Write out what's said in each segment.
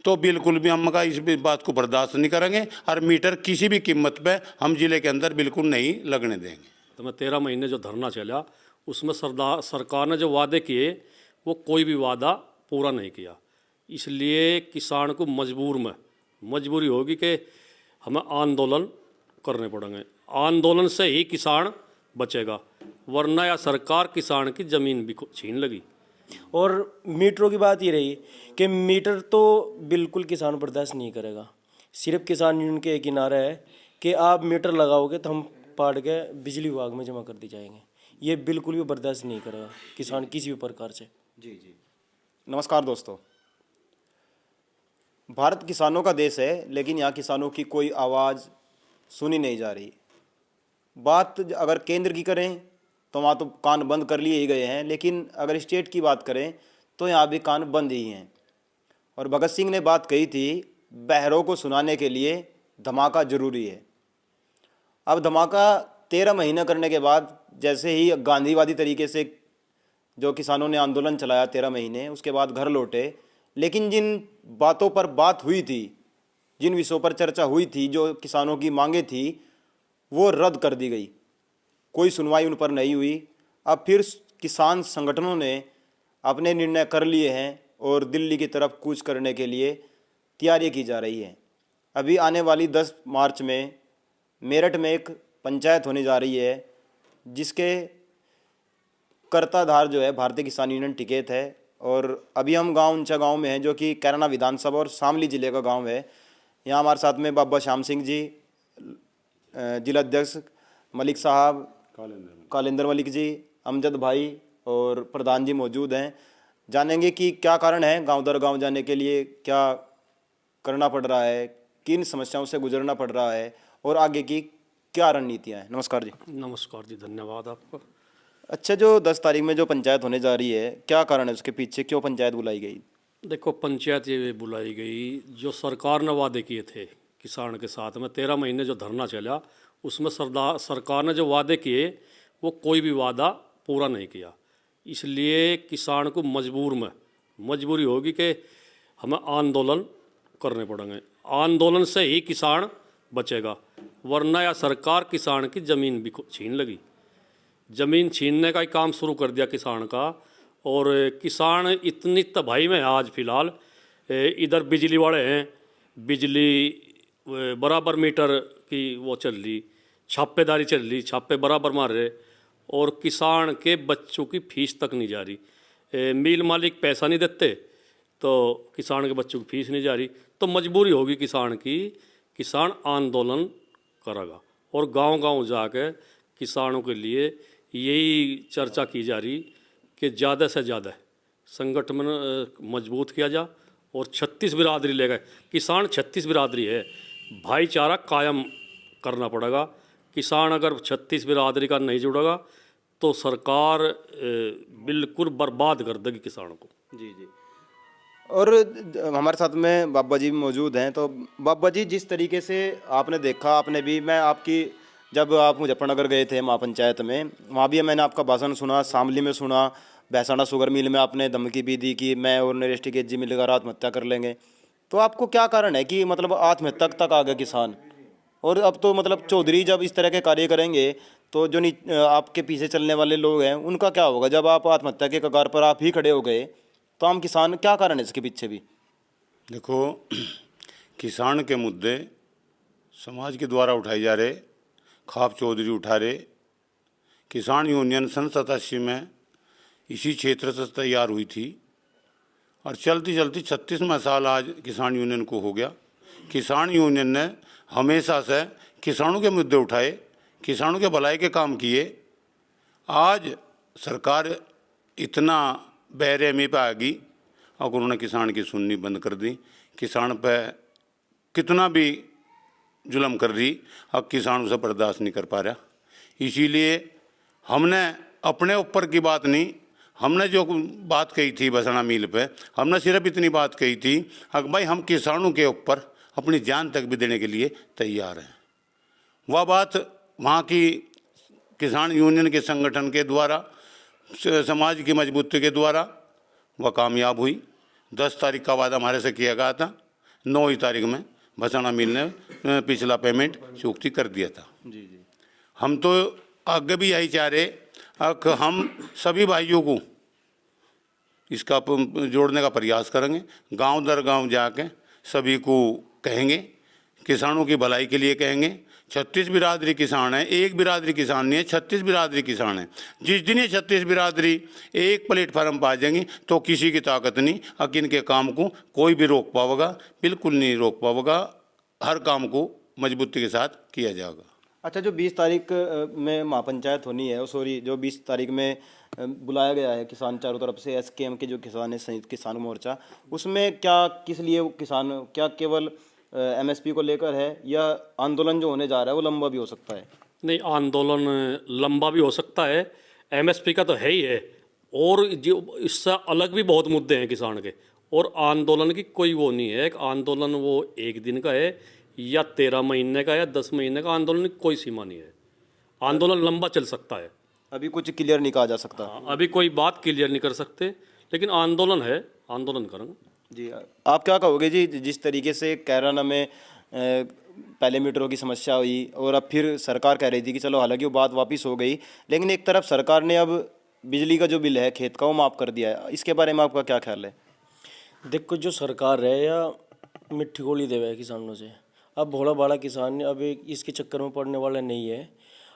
तो बिल्कुल भी हम का इस बात को बर्दाश्त नहीं करेंगे और मीटर किसी भी कीमत पे हम जिले के अंदर बिल्कुल नहीं लगने देंगे। तो मैं 13 महीने जो धरना चला उसमें सरकार ने जो वादे किए वो कोई भी वादा पूरा नहीं किया, इसलिए किसान को मजबूरी होगी कि हमें आंदोलन करने पड़ेंगे। आंदोलन से ही किसान बचेगा, वरना या सरकार किसान की ज़मीन भी छीन लगी। और मीटरों की बात ये रही कि मीटर तो बिल्कुल किसान बर्दाश्त नहीं करेगा। सिर्फ किसान यूनियन के एक ही नारा है कि आप मीटर लगाओगे तो हम पाट के बिजली विभाग में जमा कर दी जाएंगे। ये बिल्कुल भी बर्दाश्त नहीं करेगा किसान किसी भी प्रकार से। जी। नमस्कार दोस्तों, भारत किसानों का देश है, लेकिन यहाँ किसानों की कोई आवाज़ सुनी नहीं जा रही। बात अगर केंद्र की करें तो वहाँ तो कान बंद कर लिए ही गए हैं, लेकिन अगर स्टेट की बात करें तो यहाँ भी कान बंद ही हैं। और भगत सिंह ने बात कही थी, बहरों को सुनाने के लिए धमाका ज़रूरी है। अब धमाका 13 महीने करने के बाद, जैसे ही गांधीवादी तरीके से जो किसानों ने आंदोलन चलाया 13 महीने, उसके बाद घर लौटे, लेकिन जिन बातों पर बात हुई थी, जिन विषयों पर चर्चा हुई थी, जो किसानों की मांगें थी, वो रद्द कर दी गई। कोई सुनवाई उन पर नहीं हुई। अब फिर किसान संगठनों ने अपने निर्णय कर लिए हैं और दिल्ली की तरफ कूच करने के लिए तैयारी की जा रही है। अभी आने वाली 10 मार्च में मेरठ में एक पंचायत होने जा रही है, जिसके कर्ताधार जो है भारतीय किसान यूनियन टिकैत है। और अभी हम ऊंचा गांव में हैं, जो कि कैराना विधानसभा और शामली ज़िले का गांव है। यहाँ हमारे साथ में बाबा श्याम सिंह जी, जिला अध्यक्ष मलिक साहब, कालिंदर मलिक जी, अमजद भाई और प्रधान जी मौजूद हैं। जानेंगे कि क्या कारण है, गांव दर गांव जाने के लिए क्या करना पड़ रहा है, किन समस्याओं से गुजरना पड़ रहा है और आगे की क्या रणनीतियाँ हैं। नमस्कार जी। नमस्कार जी, धन्यवाद आपका। अच्छा, जो 10 तारीख में जो पंचायत होने जा रही है, क्या कारण है उसके पीछे, क्यों पंचायत बुलाई गई? देखो, पंचायत ये बुलाई गई, जो सरकार ने वादे किए थे किसान के साथ में 13 महीने जो धरना चला उसमें सरकार ने जो वादे किए वो कोई भी वादा पूरा नहीं किया, इसलिए किसान को मजबूरी होगी कि हमें आंदोलन करने पड़ेंगे। आंदोलन से ही किसान बचेगा, वरना या सरकार किसान की ज़मीन भी छीन लगी। ज़मीन छीनने का ही काम शुरू कर दिया किसान का। और किसान इतनी तबाही में है आज फ़िलहाल। इधर बिजली वाले हैं, बिजली बराबर मीटर की वो चल रही, छापेदारी चल रही, छापे बराबर मार रहे, और किसान के बच्चों की फीस तक नहीं जा रही। मिल मालिक पैसा नहीं देते तो किसान के बच्चों की फीस नहीं जा रही। तो मजबूरी होगी किसान की, किसान आंदोलन करेगा। और गांव-गांव जाकर किसानों के लिए यही चर्चा की जा रही कि ज़्यादा से ज़्यादा संगठन मजबूत किया जा। और 36 बिरादरी ले गए, किसान 36 बिरादरी है, भाईचारा कायम करना पड़ेगा। किसान अगर 36 बिरादरी का नहीं जुड़ेगा तो सरकार बिल्कुल बर्बाद कर देगी किसानों को। जी। और हमारे साथ में बाबा जी मौजूद हैं। तो बाबा जी, जिस तरीके से आपने देखा, आपने भी, मैं आपकी, जब आप मुजफ्फरनगर गए थे महापंचायत में, वहाँ भी मैंने आपका भाषण सुना, शामली में सुना, भैंसाना शुगर मिल में आपने धमकी भी दी कि मैं और नरेश टिकैत जी मिलकर आत्महत्या कर लेंगे। तो आपको क्या कारण है कि मतलब आत्महत्या तक आ गए किसान? और अब तो मतलब चौधरी जब इस तरह के कार्य करेंगे तो जो आपके पीछे चलने वाले लोग हैं उनका क्या होगा? जब आप आत्महत्या के कगार पर आप ही खड़े हो गए तो हम किसान, क्या कारण है इसके पीछे भी? देखो, किसान के मुद्दे समाज के द्वारा उठाए जा रहे, खाप चौधरी उठा रहे। किसान यूनियन सन 87 में इसी क्षेत्र से तैयार हुई थी और चलती चलती 36वां साल आज किसान यूनियन को हो गया। किसान यूनियन ने हमेशा से किसानों के मुद्दे उठाए, किसानों के भलाई के काम किए। आज सरकार इतना बेरहमी पे आ गई और उन्होंने किसान की सुननी बंद कर दी। किसान पे कितना भी जुल्म कर रही, अब किसान उसे बर्दाश्त नहीं कर पा रहा। इसीलिए हमने अपने ऊपर की बात नहीं, हमने जो बात कही थी बसना मिल पे, हमने सिर्फ इतनी बात कही थी कि भाई हम किसानों के ऊपर अपनी जान तक भी देने के लिए तैयार हैं। वह बात वहाँ की किसान यूनियन के संगठन के द्वारा, समाज की मजबूती के द्वारा वह कामयाब हुई। 10 तारीख का वादा हमारे से किया गया था 9 तारीख में भसाना मिल ने पिछला पेमेंट चुकती कर दिया था। जी जी। हम तो आगे भी यही चाह रहे कि हम सभी भाइयों को इसका जोड़ने का प्रयास करेंगे, गांव दर गांव जाके सभी को कहेंगे, किसानों की भलाई के लिए कहेंगे। 36 बिरादरी किसान है, एक बिरादरी किसान नहीं है, 36 बिरादरी किसान है। जिस दिन ये 36 बिरादरी एक प्लेटफार्म पा जाएंगी तो किसी की ताकत नहीं कि इनके काम को कोई भी रोक पाएगा, बिल्कुल नहीं रोक पाएगा। हर काम को मजबूती के साथ किया जाएगा। अच्छा, जो 20 तारीख में महापंचायत होनी है, सॉरी, जो 20 तारीख में बुलाया गया है किसान चारों तरफ से, एसकेएम के जो किसान है, संयुक्त किसान मोर्चा, उसमें क्या किस लिए किसान, क्या केवल एमएसपी को लेकर है या आंदोलन जो होने जा रहा है वो लंबा भी हो सकता है? नहीं, आंदोलन लंबा भी हो सकता है, एमएसपी का तो है ही है, और जो इससे अलग भी बहुत मुद्दे हैं किसान के, और आंदोलन की कोई वो नहीं है। एक आंदोलन वो 1 दिन का है या 13 महीने का या 10 महीने का, आंदोलन की कोई सीमा नहीं है। आंदोलन लंबा चल सकता है। अभी कुछ क्लियर नहीं कहा जा सकता। अभी कोई बात क्लियर नहीं कर सकते, लेकिन आंदोलन है, आंदोलन करेंगे। जी, आप क्या कहोगे जी, जिस तरीके से कैराना में पहले मीटरों की समस्या हुई और अब फिर सरकार कह रही थी कि चलो, हालांकि वो बात वापस हो गई, लेकिन एक तरफ सरकार ने अब बिजली का जो बिल है खेत का वो माफ़ कर दिया है, इसके बारे में आपका क्या ख्याल है? देखो, जो सरकार है या मिट्टी गोली देवे है किसानों से, अब भोला भाला किसान अब इसके चक्कर में पड़ने वाला नहीं है।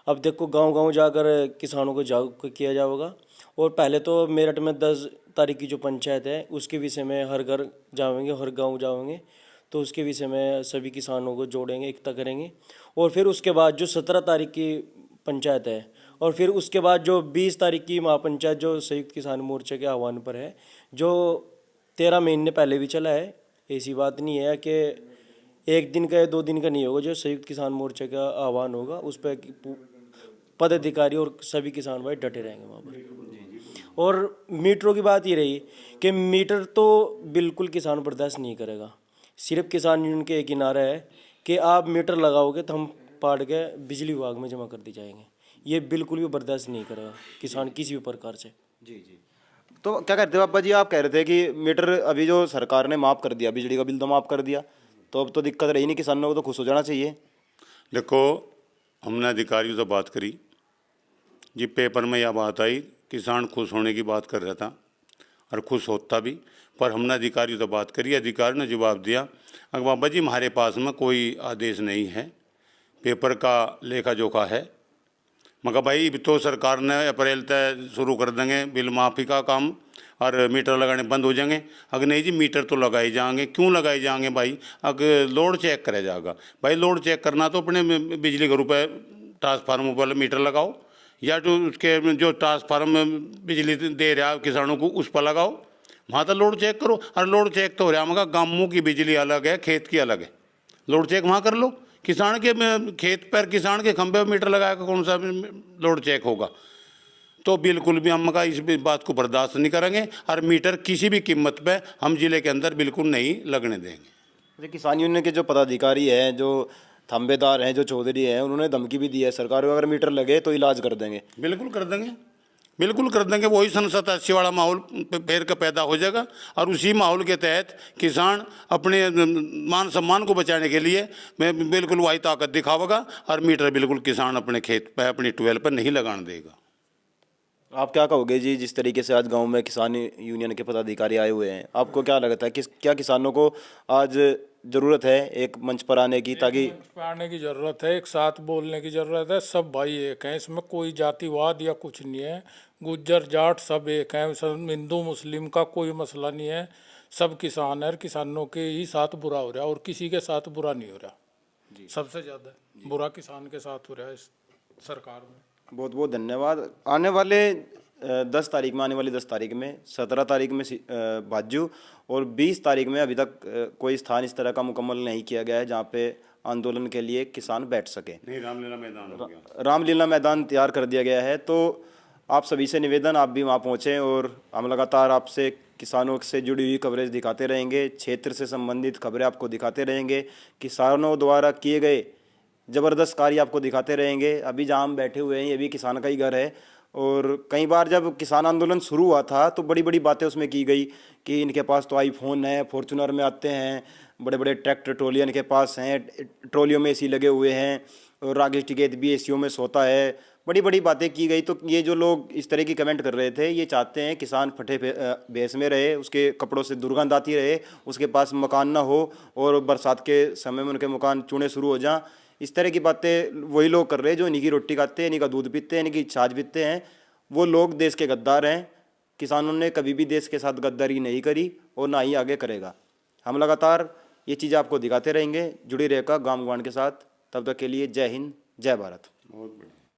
अब देखो, गांव-गांव जाकर किसानों को जागरूक किया जाएगा, और पहले तो मेरठ में 10 तारीख की जो पंचायत है उसके विषय में हर घर जाएंगे, हर गांव जाएंगे, तो उसके विषय में सभी किसानों को जोड़ेंगे, एकता करेंगे। और फिर उसके बाद जो 17 तारीख की पंचायत है, और फिर उसके बाद जो 20 तारीख की महापंचायत जो संयुक्त किसान मोर्चे के आह्वान पर है, जो 13 महीने पहले भी चला है। ऐसी बात नहीं है कि 1 दिन का या 2 दिन का नहीं होगा, जो संयुक्त किसान मोर्चे का आह्वान होगा उस पर पदाधिकारी और सभी किसान भाई डटे रहेंगे वहाँ पर। और मीटरों की बात ये रही कि मीटर तो बिल्कुल किसान बर्दाश्त नहीं करेगा। सिर्फ किसान यूनियन के एक ही नारा है कि आप मीटर लगाओगे तो हम पाड़ के बिजली विभाग में जमा कर दी जाएंगे। ये बिल्कुल भी बर्दाश्त नहीं करेगा किसान किसी भी प्रकार से। जी जी। तो क्या कहते हो पापा जी, आप कह रहे थे कि मीटर अभी जो सरकार ने माफ़ कर दिया, बिजली का बिल तो माफ़ कर दिया, तो अब तो दिक्कत रही नहीं, किसानों को तो खुश हो जाना चाहिए। देखो, हमने अधिकारियों से बात करी जी, पेपर में यह बात आई, किसान खुश होने की बात कर रहा था और खुश होता भी, पर हमने अधिकारियों से बात करी, अधिकारी ने जवाब दिया अगर बाबा जी हमारे पास में कोई आदेश नहीं है, पेपर का लेखा जोखा है, मगर भाई तो सरकार ने अप्रैल तक शुरू कर देंगे बिल माफ़ी का काम और मीटर लगाने बंद हो जाएंगे। अगर नहीं जी, मीटर तो लगाए जाएंगे। क्यों लगाए जाएंगे भाई? अगर लोड चेक करा जाएगा भाई, लोड चेक करना तो अपने बिजली घरों पर ट्रांसफार्मर वाले मीटर लगाओ, या जो उसके जो ट्रांसफार्मर बिजली दे रहा है किसानों को उस पर लगाओ, वहाँ तो लोड चेक करो। और लोड चेक तो हो रहा मगर गाँवों की बिजली अलग है, खेत की अलग है, लोड चेक वहाँ कर लो। किसान के खेत पर किसान के खंभे पर मीटर लगा कर कौन सा लोड चेक होगा? तो बिल्कुल भी हम का इस बात को बर्दाश्त नहीं करेंगे, और मीटर किसी भी कीमत पे हम जिले के अंदर बिल्कुल नहीं लगने देंगे। किसान यूनियन के जो पदाधिकारी हैं, जो थाम्बेदार हैं, जो चौधरी हैं, उन्होंने धमकी भी दी है सरकार को, अगर मीटर लगे तो इलाज कर देंगे। बिल्कुल कर देंगे, बिल्कुल कर देंगे। वही 87 वाला माहौल फिर का पैदा हो जाएगा, और उसी माहौल के तहत किसान अपने मान सम्मान को बचाने के लिए मैं बिल्कुल वही ताकत दिखावेगा, और मीटर बिल्कुल किसान अपने खेत पर अपनी ट्यूबवेल पर नहीं लगाने देगा। आप क्या कहोगे जी, जिस तरीके से आज गांव में किसान यूनियन के पदाधिकारी आए हुए हैं, आपको क्या लगता है कि क्या किसानों को आज ज़रूरत है एक मंच पर आने की, ताकि मंच पर आने की ज़रूरत है, एक साथ बोलने की ज़रूरत है? सब भाई एक हैं, इसमें कोई जातिवाद या कुछ नहीं है, गुज्जर जाट सब एक हैं, सब हिंदू मुस्लिम का कोई मसला नहीं है, सब किसान है, और किसानों के ही साथ बुरा हो रहा है, और किसी के साथ बुरा नहीं हो रहा। सबसे ज़्यादा बुरा किसान के साथ हो रहा है इस सरकार में। बहुत बहुत धन्यवाद। आने वाले 10 तारीख में, आने वाली 10 तारीख में, 17 तारीख में भाजू, और 20 तारीख में अभी तक कोई स्थान इस तरह का मुकम्मल नहीं किया गया है जहाँ पे आंदोलन के लिए किसान बैठ सके। नहीं, रामलीला मैदान हो गया, रामलीला मैदान तैयार कर दिया गया है। तो आप सभी से निवेदन, आप भी वहाँ पहुँचें, और हम लगातार आपसे किसानों से जुड़ी हुई कवरेज दिखाते रहेंगे, क्षेत्र से संबंधित खबरें आपको दिखाते रहेंगे, किसानों द्वारा किए गए ज़बरदस्त कार्य आपको दिखाते रहेंगे। अभी जहाँ हम बैठे हुए हैं ये भी किसान का ही घर है, और कई बार जब किसान आंदोलन शुरू हुआ था तो बड़ी बड़ी बातें उसमें की गई कि इनके पास तो आईफोन है, फॉर्चूनर में आते हैं, बड़े बड़े ट्रैक्टर ट्रॉलियां इनके पास हैं, ट्रॉलियों में एसी लगे हुए हैं और राकेश टिकैत भी एसीओ में सोता है। बड़ी बड़ी बातें की गई। तो ये जो लोग इस तरह की कमेंट कर रहे थे, ये चाहते हैं किसान फटे भेस में रहे, उसके कपड़ों से दुर्गंध आती रहे, उसके पास मकान ना हो और बरसात के समय में उनके मकान चूने शुरू हो जाएं। इस तरह की बातें वही लोग कर रहे हैं जो इन्हीं की रोटी खाते हैं, इन्हीं का दूध पीते हैं, इन्हीं की छाछ पीते हैं। वो लोग देश के गद्दार हैं। किसानों ने कभी भी देश के साथ गद्दारी नहीं करी और ना ही आगे करेगा। हम लगातार ये चीज़ आपको दिखाते रहेंगे। जुड़ी रहेगा गांव गवान के साथ। तब तक के लिए जय हिंद, जय भारत। बहुत बढ़िया।